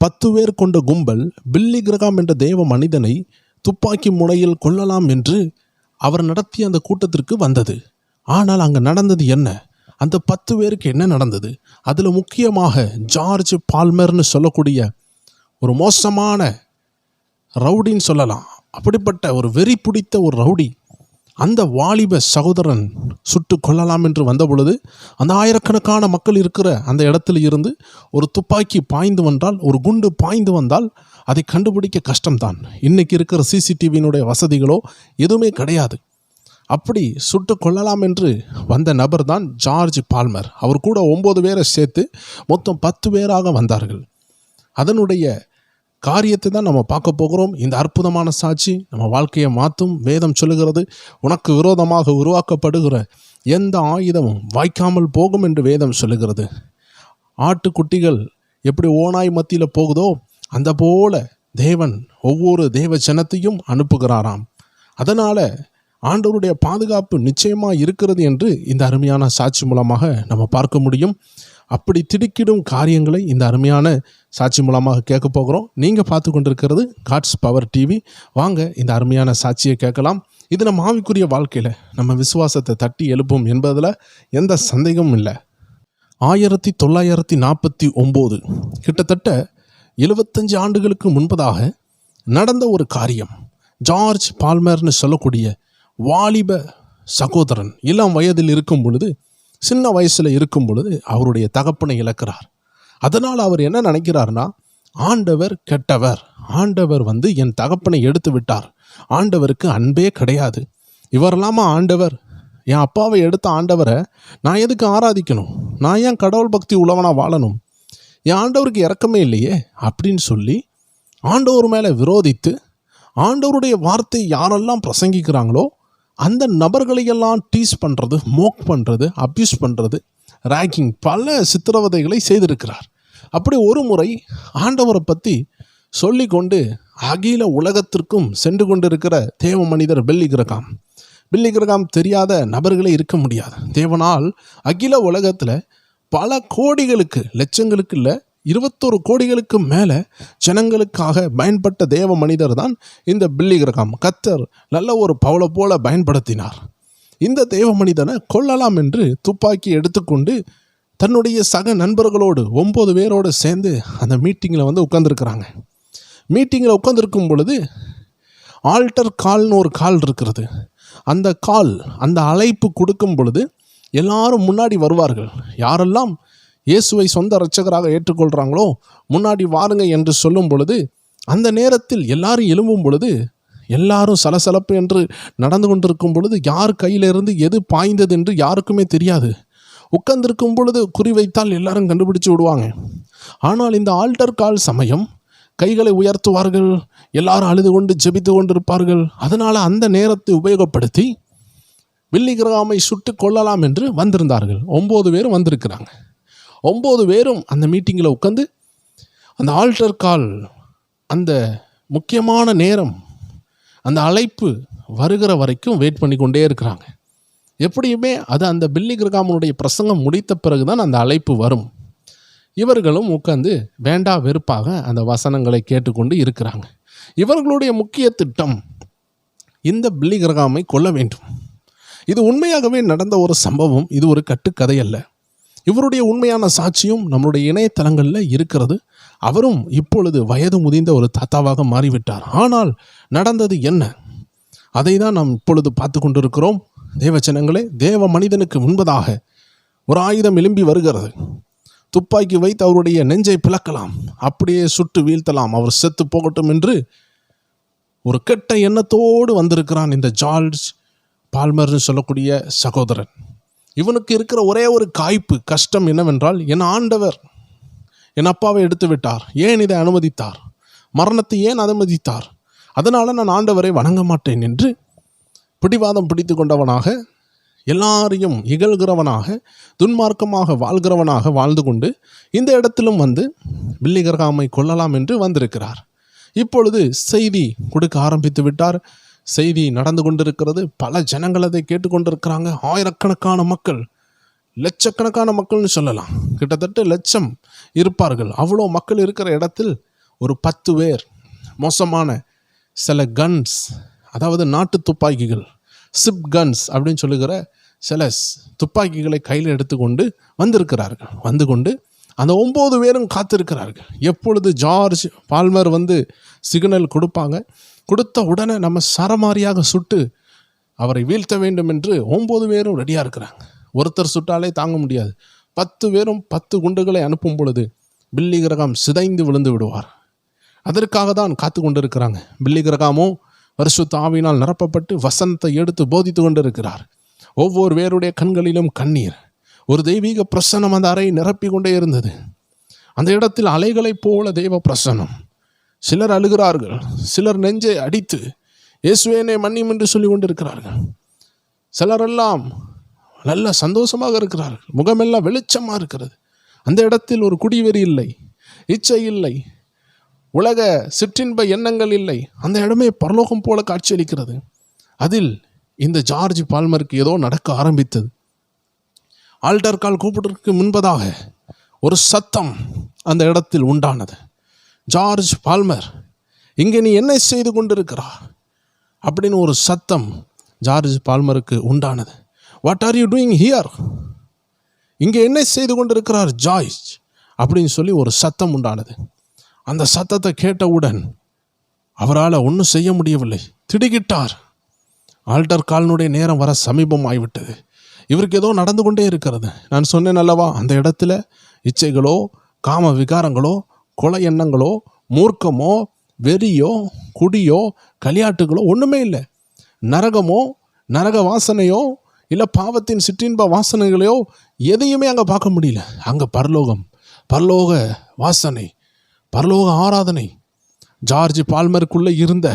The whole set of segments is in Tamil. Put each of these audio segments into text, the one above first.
10 பேர் கொண்ட கும்பல் பில்லி கிரகாம் என்ற தேவ மனிதனை துப்பாக்கி முனையில் கொல்லலாம் என்று அவர் நடத்திய அந்த கூட்டத்திற்கு வந்தது. ஆனால் அங்கே நடந்தது என்ன? அந்த 10 பேருக்கு என்ன நடந்தது? அதில் முக்கியமாக ஜார்ஜ் பால்மர்னு சொல்லக்கூடிய ஒரு மோசமான ரவுடின்னு சொல்லலாம். அப்படிப்பட்ட ஒரு வெறி பிடித்த ஒரு ரவுடி அந்த வாலிப சகோதரன் சுட்டு கொல்லலாம் என்று வந்த பொழுது அந்த ஆயிரக்கணக்கான மக்கள் இருக்கிற அந்த இடத்துல இருந்து ஒரு துப்பாக்கி பாய்ந்து வந்தால், ஒரு குண்டு பாய்ந்து வந்தால் அதை கண்டுபிடிக்க கஷ்டம்தான். இன்றைக்கி இருக்கிற சிசிடிவியினுடைய வசதிகளோ எதுவுமே கிடையாது. அப்படி சுட்டு கொள்ளலாம் என்று வந்த நபர் தான் ஜார்ஜ் பால்மர். அவர் கூட 9 பேரை சேர்த்து மொத்தம் 10 பேராக வந்தார்கள். அதனுடைய காரியத்தை தான் நம்ம பார்க்க போகிறோம். இந்த அற்புதமான சாட்சி நம்ம வாழ்க்கையை மாற்றும். வேதம் சொல்லுகிறது, உனக்கு விரோதமாக உருவாக்கப்படுகிற எந்த ஆயுதமும் வாய்க்காமல் போகும் என்று வேதம் சொல்லுகிறது. ஆட்டுக்குட்டிகள் எப்படி ஓநாய் மத்தியில் போகுதோ அந்த போல தேவன் ஒவ்வொரு தேவ ஜனத்தையும் அனுப்புகிறாராம். அதனால் ஆண்டவருடைய பாதுகாப்பு நிச்சயமாக இருக்கிறது என்று இந்த அருமையான சாட்சி மூலமாக நம்ம பார்க்க முடியும். அப்படி திடுக்கிடும் காரியங்களை இந்த அருமையான சாட்சி மூலமாக கேட்க போகிறோம். நீங்கள் பார்த்து கொண்டிருக்கிறது காட்ஸ் பவர் டிவி. வாங்க இந்த அருமையான சாட்சியை கேட்கலாம். இது நம்ம ஆவிக்குரிய வாழ்க்கையில் நம்ம விசுவாசத்தை தட்டி எழுப்பும் என்பதில் எந்த சந்தேகமும் இல்லை. 1949 கிட்டத்தட்ட 75 ஆண்டுகளுக்கு முன்பதாக நடந்த ஒரு காரியம். ஜார்ஜ் பால்மர்னு சொல்லக்கூடிய வாலிப சகோதரன் இளம் வயதில் இருக்கும் பொழுது, சின்ன வயசில் இருக்கும் பொழுது அவருடைய தகப்பனை இழக்கிறார். அதனால் அவர் என்ன நினைக்கிறார்னா, ஆண்டவர் கெட்டவர், ஆண்டவர் என் தகப்பனை எடுத்து விட்டார், ஆண்டவருக்கு அன்பே கிடையாது, இவரெல்லாமா ஆண்டவர், என் அப்பாவை எடுத்த ஆண்டவரை நான் எதுக்கு ஆராதிக்கணும், நான் ஏன் கடவுள் பக்தி உள்ளவனா வாழணும், என் ஆண்டவருக்கு இரக்கமே இல்லையே அப்படின்னு சொல்லி ஆண்டவர் மேலே விரோதித்து ஆண்டவருடைய வார்த்தை யாரெல்லாம் பிரசங்கிக்கிறாங்களோ அந்த நபர்களையெல்லாம் டீஸ் பண்ணுறது, மோக் பண்ணுறது, அப்யூஸ் பண்ணுறது, ரேக்கிங், பல சித்திரவதைகளை செய்திருக்கிறார். அப்படி ஒரு முறை ஆண்டவரை பற்றி சொல்லி கொண்டு அகில உலகத்திற்கும் சென்று கொண்டிருக்கிற தேவ மனிதர் பில்லி கிரகாம் தெரியாத நபர்களே இருக்க முடியாது. தேவனால் அகில உலகத்தில் பல கோடிகளுக்கு, லட்சங்களுக்கு இல்லை, 21 கோடிகளுக்கு மேலே ஜனங்களுக்காக பயன்பட்ட தேவ மனிதர் தான் இந்த பில்லி கிரகாம். கர்த்தர் நல்ல ஒரு பவுலை போல பயன்படுத்தினார். இந்த தேவ மனிதனை கொல்லலாம் என்று துப்பாக்கி எடுத்துக்கொண்டு தன்னுடைய சக நண்பர்களோடு 9 பேரோடு சேர்ந்து அந்த மீட்டிங்கில் உட்காந்துருக்கிறாங்க. மீட்டிங்கில் உட்காந்துருக்கும் பொழுது ஆல்டர் கால்னு ஒரு கால் இருக்கிறது. அந்த கால், அந்த அழைப்பு கொடுக்கும் பொழுது எல்லாரும் முன்னாடி வருவார்கள். யாரெல்லாம் இயேசுவை சொந்த இரட்சகராக ஏற்றுக்கொள்கிறாங்களோ முன்னாடி வாருங்க என்று சொல்லும் பொழுது, அந்த நேரத்தில் எல்லாரும் எழும்பும் பொழுது, எல்லாரும் சலசலப்பு என்று நடந்து கொண்டிருக்கும் பொழுது யார் கையிலிருந்து எது பாய்ந்தது என்று யாருக்குமே தெரியாது. உட்கார்ந்திருக்கும் பொழுது குறிவைத்தால் எல்லாரும் கண்டுபிடிச்சு விடுவாங்க. ஆனால் இந்த ஆல்டர் கால் சமயம் கைகளை உயர்த்துவார்கள், எல்லாரும் அழுது கொண்டு ஜெபித்து கொண்டிருப்பார்கள். அதனால் அந்த நேரத்தை உபயோகப்படுத்தி பில்லி கிரகாமை சுட்டு கொள்ளலாம் என்று வந்திருந்தார்கள். 9 பேரும் வந்திருக்கிறாங்க. 9 பேரும் அந்த மீட்டிங்கில் உட்காந்து அந்த ஆல்டர் கால், அந்த முக்கியமான நேரம், அந்த அழைப்பு வருகிற வரைக்கும் வெயிட் பண்ணி கொண்டே இருக்கிறாங்க. எப்படியுமே அது அந்த பில்லி கிரகாமனுடைய பிரசங்கம் முடித்த பிறகு தான் அந்த அழைப்பு வரும். இவர்களும் உட்காந்து வேண்டா வெறுப்பாக அந்த வசனங்களை கேட்டுக்கொண்டு இருக்கிறாங்க. இவர்களுடைய முக்கிய திட்டம் இந்த பில்லி கிரகாமை கொல்ல வேண்டும். இது உண்மையாகவே நடந்த ஒரு சம்பவம். இது ஒரு கட்டுக்கதை அல்ல. இவருடைய உண்மையான சாட்சியும் நம்மளுடைய இணையதளங்களில் இருக்கிறது. அவரும் இப்பொழுது வயது முதிர்ந்த ஒரு தாத்தாவாக மாறிவிட்டார். ஆனால் நடந்தது என்ன, அதை தான் நாம் இப்பொழுது பார்த்து கொண்டிருக்கிறோம். தேவச்சனங்களே, தேவ மனிதனுக்கு முன்பதாக ஒரு ஆயுதம் எழும்பி வருகிறது. துப்பாக்கி வைத்து அவருடைய நெஞ்சை பிளக்கலாம், அப்படியே சுட்டு வீழ்த்தலாம், அவர் செத்து போகட்டும் என்று ஒரு கெட்ட எண்ணத்தோடு வந்திருக்கிறான் இந்த ஜார்ஜ் பால்மர்னு சொல்லக்கூடிய சகோதரன். இவனுக்கு இருக்கிற ஒரே ஒரு காய்ப்பு, கஷ்டம் என்னவென்றால், என் ஆண்டவர் என் அப்பாவை எடுத்து விட்டார், ஏன் இதை அனுமதித்தார், மரணத்தை ஏன் அனுமதித்தார், அதனால் நான் ஆண்டவரை வணங்க மாட்டேன் என்று பிடிவாதம் பிடித்து கொண்டவனாக, எல்லாரையும் இகழ்கிறவனாக, துன்மார்க்கமாக வாழ்கிறவனாக வாழ்ந்து கொண்டு இந்த இடத்திலும் பில்லி கிரகாமை கொல்லலாம் என்று வந்திருக்கிறார். இப்பொழுது செய்தி கொடுக்க ஆரம்பித்து விட்டார். செய்தி நடந்து கொண்டிருக்கிறது. பல ஜனங்கள் அதை கேட்டுக்கொண்டிருக்கிறாங்க. ஆயிரக்கணக்கான மக்கள், லட்சக்கணக்கான மக்கள்னு சொல்லலாம், கிட்டத்தட்ட லட்சம் இருப்பார்கள். அவ்வளோ மக்கள் இருக்கிற இடத்தில் ஒரு 10 பேர் மோசமான சில கன்ஸ், அதாவது நாட்டு துப்பாக்கிகள், சிப் கன்ஸ் அப்படின்னு சொல்லுகிற சில துப்பாக்கிகளை கையில் எடுத்துக்கொண்டு வந்திருக்கிறார்கள். வந்து கொண்டு அந்த 9 பேரும் காத்திருக்கிறார்கள். எப்பொழுது ஜார்ஜ் பால்மர் வந்து சிக்னல் கொடுப்பாங்க, கொடுத்த உடனே நம்ம சரமாரியாக சுட்டு அவரை வீழ்த்த வேண்டும் என்று 9 பேரும் ரெடியாக இருக்கிறாங்க. ஒருத்தர் சுட்டாலே தாங்க முடியாது. 10 பேரும் 10 குண்டுகளை அனுப்பும் பொழுது பில்லி கிரகாம் சிதைந்து விழுந்து விடுவார். அதற்காக தான் காத்து கொண்டு இருக்கிறாங்க. பில்லி கிரகாமோ பரிசுத்த ஆவியினால் நிரப்பப்பட்டு வசனத்தை எடுத்து போதித்து கொண்டு இருக்கிறார். ஒவ்வொரு பேருடைய கண்களிலும் கண்ணீர். ஒரு தெய்வீக பிரசன்னம் அந்த அறையை நிரப்பி கொண்டே இருந்தது. அந்த இடத்தில் அலைகளைப் போல தெய்வ பிரசன்னம். சிலர் அழுகிறார்கள், சிலர் நெஞ்சை அடித்து இயேசுவே மன்னியும் என்று சொல்லி கொண்டு இருக்கிறார்கள். சிலரெல்லாம் நல்ல சந்தோஷமாக இருக்கிறார்கள், முகமெல்லாம் வெளிச்சமாக இருக்கிறது. அந்த இடத்தில் ஒரு குடிவெறி இல்லை, இச்சை இல்லை, உலக சிற்றின்ப எண்ணங்கள் இல்லை. அந்த இடமே பரலோகம் போல காட்சியளிக்கிறது. அதில் இந்த ஜார்ஜ் பால்மருக்கு ஏதோ நடக்க ஆரம்பித்தது. ஆல்டர் கால் கூப்பிடுறதுக்கு முன்பதாக ஒரு சத்தம் அந்த இடத்தில் உண்டானது. ஜார்ஜ் பால்மர், இங்கே நீ என்ன செய்து கொண்டிருக்கிறா அப்படின்னு ஒரு சத்தம் ஜார்ஜ் பால்மருக்கு உண்டானது. What are you doing here? இங்கே என்ன செய்து கொண்டிருக்கிறார் ஜார்ஜ் அப்படின்னு சொல்லி ஒரு சத்தம் உண்டானது. அந்த சத்தத்தை கேட்டவுடன் அவரால் ஒன்றும் செய்ய முடியவில்லை, திடுக்கிட்டார். ஆல்டர் கால்னுடைய நேரம் வர சமீபம் ஆகிவிட்டது. இவருக்கு ஏதோ நடந்து கொண்டே இருக்கிறது. நான் சொன்னேன் அல்லவா, அந்த இடத்துல இச்சைகளோ, காம விகாரங்களோ, கொலை எண்ணங்களோ, மூர்க்கமோ, வெறியோ, குடியோ, களியாட்டுகளோ ஒன்றுமே இல்லை. நரகமோ, நரக வாசனையோ, இல்லை பாவத்தின் சிற்றின்ப வாசனைகளையோ எதையுமே அங்கே பார்க்க முடியல. அங்கே பரலோகம், பரலோக வாசனை, பரலோக ஆராதனை. ஜார்ஜ் பால்மருக்குள்ளே இருந்த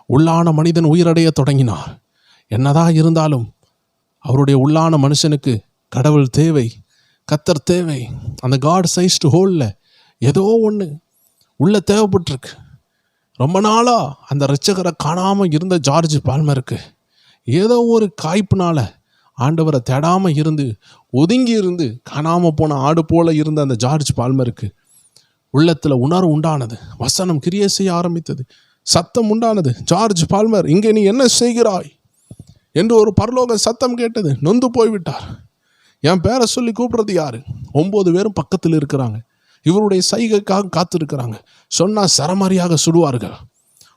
உள்ளான மனிதன் உயிரடைய தொடங்கினார். என்னதான் இருந்தாலும் அவருடைய உள்ளான மனுஷனுக்கு கடவுள் தேவை, கத்தர் தேவை. அந்த காட் சைஸ் டு ஹோல்ல ஏதோ ஒன்று உள்ள தேவைப்பட்டிருக்கு. ரொம்ப நாளாக அந்த இரட்சகரை காணாமல் இருந்த ஜார்ஜ் பால்மருக்கு ஏதோ ஒரு காய்ப்புனால ஆண்டவரை தேடாமல் இருந்து, ஒதுங்கி இருந்து, காணாமல் போன ஆடு போல இருந்த அந்த ஜார்ஜ் பால்மருக்கு உள்ளத்தில் உணர்வு உண்டானது. வசனம் கிரியை செய்ய ஆரம்பித்தது. சத்தம் உண்டானது. ஜார்ஜ் பால்மர், இங்கே நீ என்ன செய்கிறாய் என்று ஒரு பரலோக சத்தம் கேட்டது. நொந்து போய்விட்டார். என் பேரை சொல்லி கூப்பிடுறது யாரு? 9 பேரும் பக்கத்தில் இருக்கிறாங்க. இவருடைய சைகைக்காக காத்திருக்கிறாங்க. சொன்னால் சரமாரியாக சுடுவார்கள்.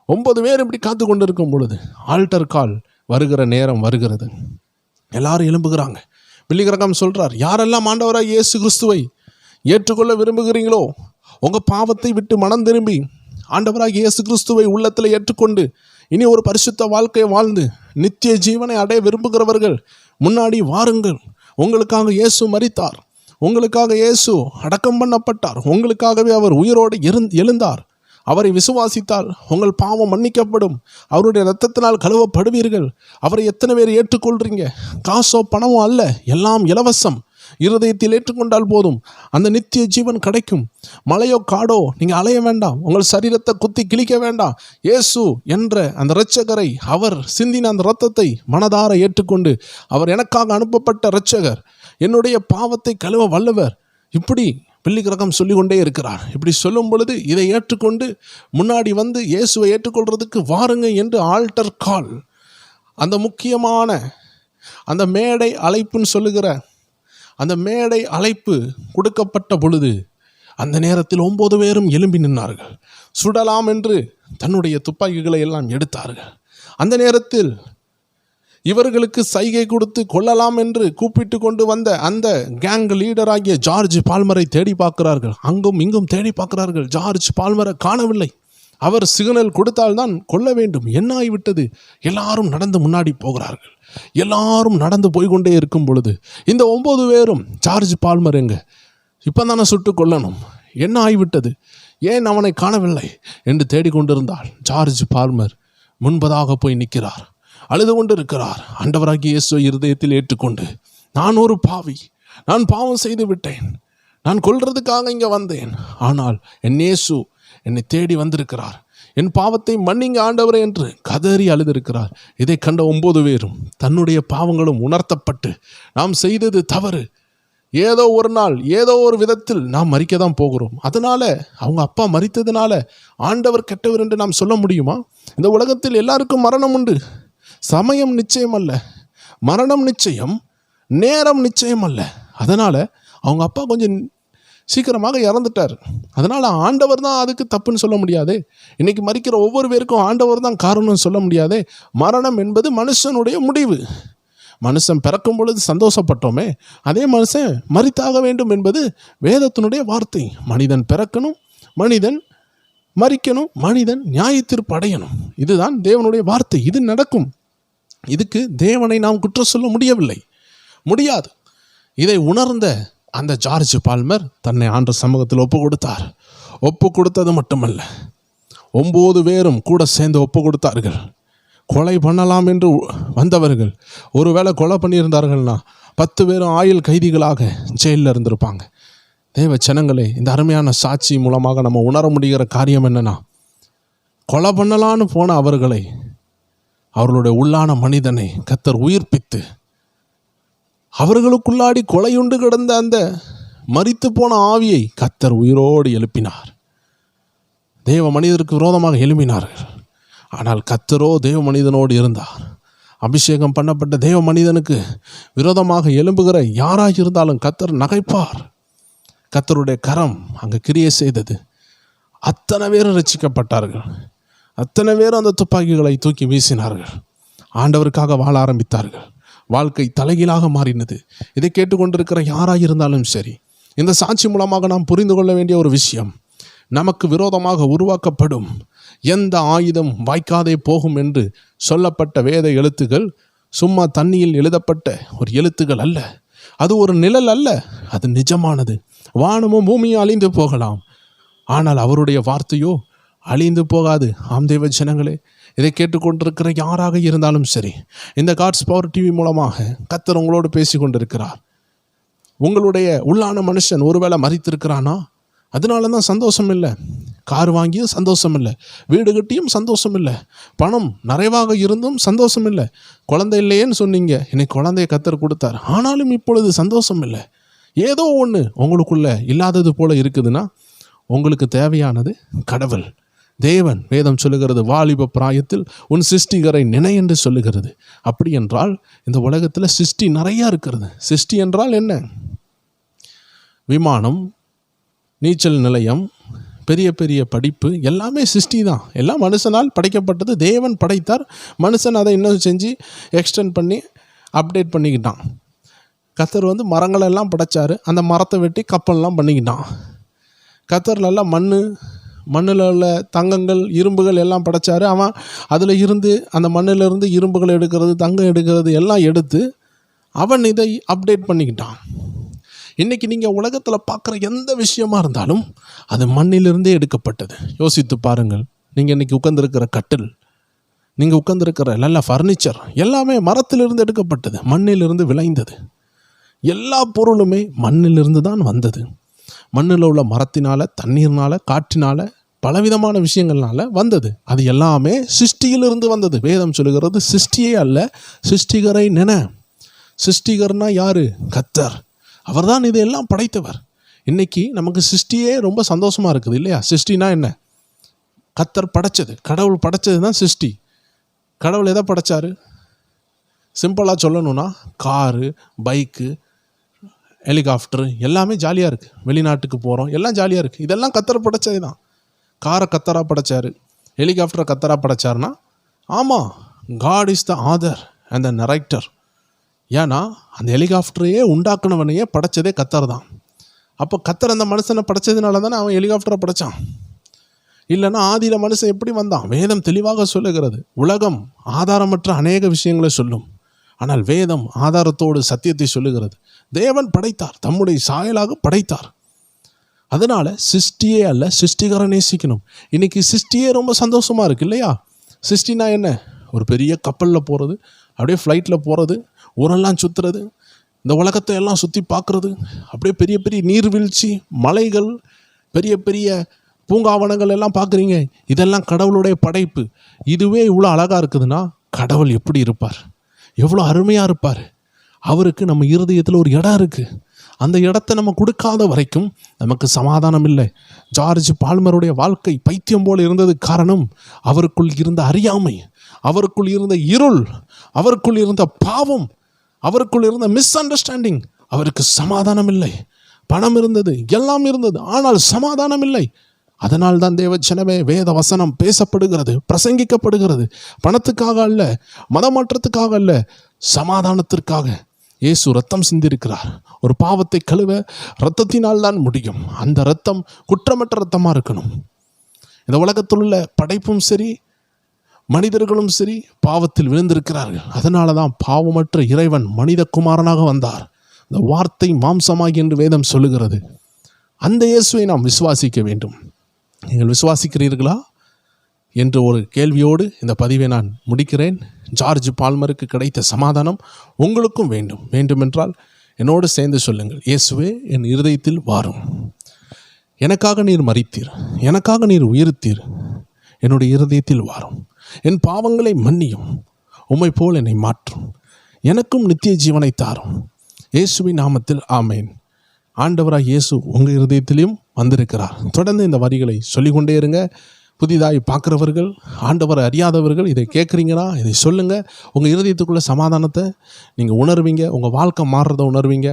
9 பேர் இப்படி காத்து கொண்டு இருக்கும் பொழுது ஆல்டர் கால் வருகிற நேரம் வருகிறது. எல்லாரும் எழும்புகிறாங்க. பில்லி கிரகாம் சொல்றார், யாரெல்லாம் ஆண்டவராய் இயேசு கிறிஸ்துவை ஏற்றுக்கொள்ள விரும்புகிறீங்களோ, உங்கள் பாவத்தை விட்டு மனம் திரும்பி ஆண்டவராக இயேசு கிறிஸ்துவை உள்ளத்தில் ஏற்றுக்கொண்டு இனி ஒரு பரிசுத்த வாழ்க்கையை வாழ்ந்து நித்திய ஜீவனை அடைய விரும்புகிறவர்கள் முன்னாடி வாருங்கள். உங்களுக்காக இயேசு மரித்தார், உங்களுக்காக இயேசு அடக்கம் பண்ணப்பட்டார், உங்களுக்காகவே அவர் உயிரோடு எழுந்தார். அவரை விசுவாசித்தால் உங்கள் பாவம் மன்னிக்கப்படும். அவருடைய இரத்தத்தினால் கழுவப்படுவீர்கள். அவரை எத்தனை பேர் ஏற்றுக்கொள்றீங்க? காசோ பணமோ அல்ல, எல்லாம் இலவசம். இருதயத்தில் ஏற்றுக்கொண்டால் போதும், அந்த நித்திய ஜீவன் கிடைக்கும். மலையோ காடோ நீங்கள் அலைய வேண்டாம், உங்கள் சரீரத்தை குத்தி கிழிக்க வேண்டாம். இயேசு என்ற அந்த இரட்சகரை, அவர் சிந்தின அந்த இரத்தத்தை மனதார ஏற்றுக்கொண்டு, அவர் எனக்காக அனுப்பப்பட்ட இரட்சகர், என்னுடைய பாவத்தை கழுவ வல்லவர், இப்படி பில்லி கிரகாம் சொல்லிக்கொண்டே இருக்கிறார். இப்படி சொல்லும் பொழுது இதை ஏற்றுக்கொண்டு முன்னாடி வந்து இயேசுவை ஏற்றுக்கொள்றதுக்கு வாருங்க என்று ஆல்டர் கால், அந்த முக்கியமான அந்த மேடை அழைப்புன்னு சொல்லுகிற அந்த மேடை அழைப்பு கொடுக்கப்பட்ட பொழுது அந்த நேரத்தில் 9 பேரும் எழும்பி நின்றார்கள். சுடலாம் என்று தன்னுடைய துப்பாக்கிகளை எல்லாம் எடுத்தார்கள். அந்த நேரத்தில் இவர்களுக்கு சைகை கொடுத்து கொள்ளலாம் என்று கூப்பிட்டு கொண்டு வந்த அந்த கேங் லீடராகிய ஜார்ஜ் பால்மரை தேடி பார்க்கிறார்கள். அங்கும் இங்கும் தேடி பார்க்கிறார்கள். ஜார்ஜ் பால்மரை காணவில்லை. அவர் சிக்னல் கொடுத்தால்தான் கொல்ல வேண்டும். என்ன ஆகிவிட்டது? எல்லாரும் நடந்து முன்னாடி போகிறார்கள். எல்லாரும் நடந்து போய்கொண்டே இருக்கும் பொழுது இந்த 9 பேரும் ஜார்ஜ் பால்மர் எங்க, இப்போ தானே சுட்டு கொல்லணும், என்ன ஆகிவிட்டது, ஏன் அவனை காணவில்லை என்று தேடிக்கொண்டிருந்தால் ஜார்ஜ் பால்மர் முன்பதாக போய் நிற்கிறார். அழுது கொண்டு இருக்கிறார். ஆண்டவராகிய இயேசுவை இருதயத்தில் ஏற்றுக்கொண்டு, நான் ஒரு பாவி, நான் பாவம் செய்து விட்டேன், நான் கொல்றதுக்காக இங்கே வந்தேன், ஆனால் என் இயேசு என்னை தேடி வந்திருக்கிறார், என் பாவத்தை மன்னிங்க ஆண்டவரே என்று கதறி அழுதிருக்கிறார். இதை கண்ட 9 பேரும் தன்னுடைய பாவங்களும் உணர்த்தப்பட்டு, நாம் செய்தது தவறு, ஏதோ ஒரு நாள் ஏதோ ஒரு விதத்தில் நாம் மரிக்க தான் போகிறோம். அதனால அவங்க அப்பா மரித்ததுனால ஆண்டவர் கெட்டவர் என்று நாம் சொல்ல முடியுமா? இந்த உலகத்தில் எல்லாருக்கும் மரணம் உண்டு. சமயம் நிச்சயம் அல்ல, மரணம் நிச்சயம், நேரம் நிச்சயம் அல்ல. அதனால் அவங்க அப்பா கொஞ்சம் சீக்கிரமாக இறந்துட்டார். அதனால் ஆண்டவர் தான் அதுக்கு தப்புன்னு சொல்ல முடியாது. இன்றைக்கி மரிக்கிற ஒவ்வொரு பேருக்கும் ஆண்டவர் தான் காரணம்னு சொல்ல முடியாது. மரணம் என்பது மனுஷனுடைய முடிவு. மனுஷன் பிறக்கும் பொழுது சந்தோஷப்பட்டோமே, அதே மனுஷன் மரித்தாக வேண்டும் என்பது வேதத்தினுடைய வார்த்தை. மனிதன் பிறக்கணும், மனிதன் மரிக்கணும், மனிதன் நியாயத்தீர்ப்பு அடையணும். இதுதான் தேவனுடைய வார்த்தை. இது நடக்கும். இதுக்கு தேவனை நாம் குற்றம் சொல்ல முடியாது. இதை உணர்ந்த அந்த ஜார்ஜ் பால்மர் தன்னை ஆண்ட சமூகத்தில் ஒப்பு கொடுத்தார். ஒப்பு கொடுத்தது மட்டுமல்ல, 9 பேரும் கூட சேர்ந்து ஒப்பு கொடுத்தார்கள். கொலை பண்ணலாம் என்று வந்தவர்கள் ஒருவேளை கொலை பண்ணியிருந்தார்கள்னா 10 பேரும் ஆயுள் கைதிகளாக ஜெயிலில் இருந்திருப்பாங்க. தேவ ஜனங்களே, இந்த அருமையான சாட்சி மூலமாக நம்ம உணர முடிகிற காரியம் என்னன்னா, கொலை பண்ணலான்னு போன அவர்களை, அவர்களுடைய உள்ளான மனிதனை கர்த்தர் உயிர்ப்பித்து, அவர்களுக்குள்ளாடி கொலையுண்டு கிடந்த அந்த மரித்து போன ஆவியை கர்த்தர் உயிரோடு எழுப்பினார். தேவ மனிதருக்கு விரோதமாக எழுப்பினார்கள். ஆனால் கர்த்தரோ தேவ மனிதனோடு இருந்தார். அபிஷேகம் பண்ணப்பட்ட தேவ மனிதனுக்கு விரோதமாக எழும்புகிற யாராக இருந்தாலும் கர்த்தர் நகைப்பார். கர்த்தருடைய கரம் அங்கே கிரியை செய்தது. அத்தனை பேரும் ரட்சிக்கப்பட்டார்கள். அத்தனை பேரும் அந்த துப்பாக்கிகளை தூக்கி வீசினார்கள். ஆண்டவருக்காக வாழ ஆரம்பித்தார்கள். வாழ்க்கை தலைகீழாக மாறினது. இதை கேட்டுக்கொண்டிருக்கிற யாராக இருந்தாலும் சரி, இந்த சாட்சி மூலமாக நாம் புரிந்து கொள்ள வேண்டிய ஒரு விஷயம், நமக்கு விரோதமாக உருவாக்கப்படும் எந்த ஆயுதம் வாய்க்காதே போகும் என்று சொல்லப்பட்ட வேத எழுத்துக்கள் சும்மா தண்ணியில் எழுதப்பட்ட ஒரு எழுத்துக்கள் அல்ல. அது ஒரு நிழல் அல்ல, அது நிஜமானது. வானமும் பூமியும் அழிந்து போகலாம், ஆனால் அவருடைய வார்த்தையோ அழிந்து போகாது. ஆம் தேவ ஜனங்களே, இதை கேட்டுக்கொண்டிருக்கிற யாராக இருந்தாலும் சரி, இந்த காட்ஸ் பவர் டிவி மூலமாக கர்த்தர் உங்களோடு பேசி கொண்டிருக்கிறார். உங்களுடைய உள்ளான மனுஷன் ஒருவேளை மரித்திருக்கிறானா, அதனால தான் சந்தோஷம் இல்லை. கார் வாங்கியும் சந்தோஷம் இல்லை, வீடு கட்டியும் சந்தோஷம் இல்லை, பணம் நிறைவாக இருந்தும் சந்தோஷம் இல்லை. குழந்தை இல்லையேன்னு சொன்னீங்க, இன்னைக்கு குழந்தைய கர்த்தர் கொடுத்தார், ஆனாலும் இப்பொழுது சந்தோஷம் இல்லை. ஏதோ ஒன்று உங்களுக்குள்ள இல்லாதது போல இருக்குதுன்னா, உங்களுக்கு தேவையானது கடவுள், தேவன். வேதம் சொல்லுகிறது, வாலிப பிராயத்தில் உன் சிருஷ்டிகரை நினை என்று சொல்லுகிறது. அப்படி என்றால் இந்த உலகத்தில் சிருஷ்டி நிறையா இருக்கிறது. சிருஷ்டி என்றால் என்ன? விமானம், நீச்சல் நிலையம், பெரிய பெரிய படிப்பு, எல்லாமே சிருஷ்டி தான். எல்லாம் மனுஷனால் படைக்கப்பட்டது. தேவன் படைத்தார், மனுஷன் அதை இன்னும் செஞ்சு எக்ஸ்டெண்ட் பண்ணி அப்டேட் பண்ணிக்கிட்டான். கர்த்தர் மரங்களெல்லாம் படைச்சார், அந்த மரத்தை வெட்டி கப்பல்லாம் பண்ணிக்கிட்டான். கர்த்தர் நல்லா மண்ணில் உள்ள தங்கங்கள், இரும்புகள் எல்லாம் படைச்சார். அவன் அதில் இருந்து, அந்த மண்ணிலிருந்து இரும்புகள் எடுக்கிறது, தங்கம் எடுக்கிறது எல்லாம் எடுத்து அவன் இதை அப்டேட் பண்ணிக்கிட்டான். இன்றைக்கி நீங்கள் உலகத்தில் பார்க்குற எந்த விஷயமா இருந்தாலும் அது மண்ணிலிருந்தே எடுக்கப்பட்டது. யோசித்து பாருங்கள். நீங்கள் இன்றைக்கி உட்கார்ந்துருக்கிற கட்டில், நீங்கள் உட்கார்ந்துருக்கிற நல்ல ஃபர்னிச்சர் எல்லாமே மரத்திலிருந்து எடுக்கப்பட்டது, மண்ணிலிருந்து விளைந்தது. எல்லா பொருளுமே மண்ணிலிருந்து தான் வந்தது. மண்ணில் உள்ள மரத்தினால், தண்ணீர்னால், காற்றினால், பலவிதமான விஷயங்கள்னால வந்தது. அது எல்லாமே சிருஷ்டியிலிருந்து வந்தது. வேதம் சொல்லுகிறது, சிருஷ்டியே அல்ல சிருஷ்டிகரை நினை. சிருஷ்டிகர்னா யாரு? கர்த்தர். அவர் தான் இதையெல்லாம் படைத்தவர். இன்னைக்கு நமக்கு சிருஷ்டியே ரொம்ப சந்தோஷமாக இருக்குது இல்லையா? சிருஷ்டினா என்ன? கர்த்தர் படைச்சது, கடவுள் படைச்சது தான் சிருஷ்டி. கடவுள் எதை படைச்சாரு? சிம்பிளாக சொல்லணும்னா, காரு, பைக்கு, ஹெலிகாப்டரு எல்லாமே ஜாலியாக இருக்குது. வெளிநாட்டுக்கு போகிறோம், எல்லாம் ஜாலியாக இருக்குது. இதெல்லாம் கர்த்தர் படைச்சது தான். காரை கர்த்தராக படைச்சார், ஹெலிகாப்டரை கர்த்தராக படைச்சார்னா, ஆமாம், God is the author and the narrator. ஏன்னா அந்த ஹெலிகாப்டரையே உண்டாக்குனவனையே படைச்சதே கர்த்தர் தான். அப்போ கர்த்தர் அந்த மனுஷனை படைச்சதுனால தானே அவன் ஹெலிகாப்டரை படைச்சான். இல்லைன்னா ஆதியில் மனுஷன் எப்படி வந்தான்? வேதம் தெளிவாக சொல்லுகிறது. உலகம் ஆதாரமற்ற அநேக விஷயங்களை சொல்லும், ஆனால் வேதம் ஆதாரத்தோடு சத்தியத்தை சொல்லுகிறது. தேவன் படைத்தார், தம்முடைய சாயலாக படைத்தார். அதனால் சிருஷ்டியே அல்ல சிருஷ்டிகரை நேசிக்கணும். இன்றைக்கி சிருஷ்டியே ரொம்ப சந்தோஷமாக இருக்குது இல்லையா? சிருஷ்டினா என்ன? ஒரு பெரிய கப்பலில் போகிறது, அப்படியே ஃப்ளைட்டில் போகிறது, ஊரெல்லாம் சுற்றுறது, இந்த உலகத்தை எல்லாம் சுற்றி பார்க்குறது, அப்படியே பெரிய பெரிய நீர்வீழ்ச்சி, மலைகள், பெரிய பெரிய பூங்காவனங்கள் எல்லாம் பார்க்குறீங்க. இதெல்லாம் கடவுளுடைய படைப்பு. இதுவே இவ்வளோ அழகாக இருக்குதுன்னா கடவுள் எப்படி இருப்பார்? எவ்வளோ அருமையாக இருப்பார்? அவருக்கு நம்ம இருதயத்தில் ஒரு இடம் இருக்குது. அந்த இடத்தை நம்ம கொடுக்காத வரைக்கும் நமக்கு சமாதானம் இல்லை. ஜார்ஜ் பால்மருடைய வாழ்க்கை பைத்தியம் போல் இருந்தது. காரணம், அவருக்குள் இருந்த அறியாமை, அவருக்குள் இருந்த இருள், அவருக்குள் இருந்த பாவம், அவருக்குள் இருந்த மிஸ் அண்டர்ஸ்டாண்டிங். அவருக்கு சமாதானம் இல்லை. பணம் இருந்தது, எல்லாம் இருந்தது, ஆனால் சமாதானம் இல்லை. அதனால் தான் தேவ ஜனமே, வேத வசனம் பேசப்படுகிறது, பிரசங்கிக்கப்படுகிறது. பணத்துக்காக அல்ல, மதமாற்றத்துக்காக அல்ல, சமாதானத்திற்காக. இயேசு ரத்தம் சிந்திருக்கிறார். ஒரு பாவத்தை கழுவ இரத்தத்தினால் தான் முடியும். அந்த இரத்தம் குற்றமற்ற இரத்தமாக இருக்கணும். இந்த உலகத்தில் உள்ள படைப்பும் சரி, மனிதர்களும் சரி பாவத்தில் விழுந்திருக்கிறார்கள். அதனால தான் பாவமற்ற இறைவன் மனித குமாரனாக வந்தார். இந்த வார்த்தை மாம்சமாகி என்று வேதம் சொல்லுகிறது. அந்த இயேசுவை நாம் விசுவாசிக்க வேண்டும். நீங்கள் விசுவாசிக்கிறீர்களா என்று ஒரு கேள்வியோடு இந்த பதிவை நான் முடிக்கிறேன். ஜார்ஜ் பால்மருக்கு கிடைத்த சமாதானம் உங்களுக்கும் வேண்டும். வேண்டுமென்றால் என்னோடு சேர்ந்து சொல்லுங்கள், இயேசுவே என் இருதயத்தில் வாரும். எனக்காக நீர் மரித்தீர், எனக்காக நீர் உயிர்த்தீர், என்னுடைய இருதயத்தில் வாரும். என் பாவங்களை மன்னியும், உம்மை போல் என்னை மாற்றும், எனக்கும் நித்திய ஜீவனை தாரும். இயேசுவின் நாமத்தில் ஆமேன். ஆண்டவராக இயேசு உங்கள் இருதயத்திலையும் வந்திருக்கிறார். தொடர்ந்து இந்த வரிகளை சொல்லிக்கொண்டே இருங்க. புதிதாய் பார்க்குறவர்கள், ஆண்டவரை அறியாதவர்கள் இதை கேட்குறீங்கன்னா இதை சொல்லுங்கள். உங்கள் இருதயத்துக்குள்ள சமாதானத்தை நீங்கள் உணர்வீங்க, உங்கள் வாழ்க்கை மாறுறதை உணர்வீங்க.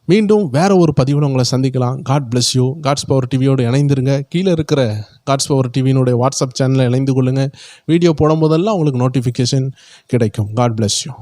மீண்டும் வேறு ஒரு பதிவில் உங்களை சந்திக்கலாம். God bless you. God's power டிவியோடு இணைந்துருங்க. கீழே இருக்கிற காட்ஸ் பவர் டிவியினுடைய வாட்ஸ்அப் சேனலில் இணைந்து கொள்ளுங்கள். வீடியோ போடும்போதெல்லாம் உங்களுக்கு நோட்டிஃபிகேஷன் கிடைக்கும். God bless you.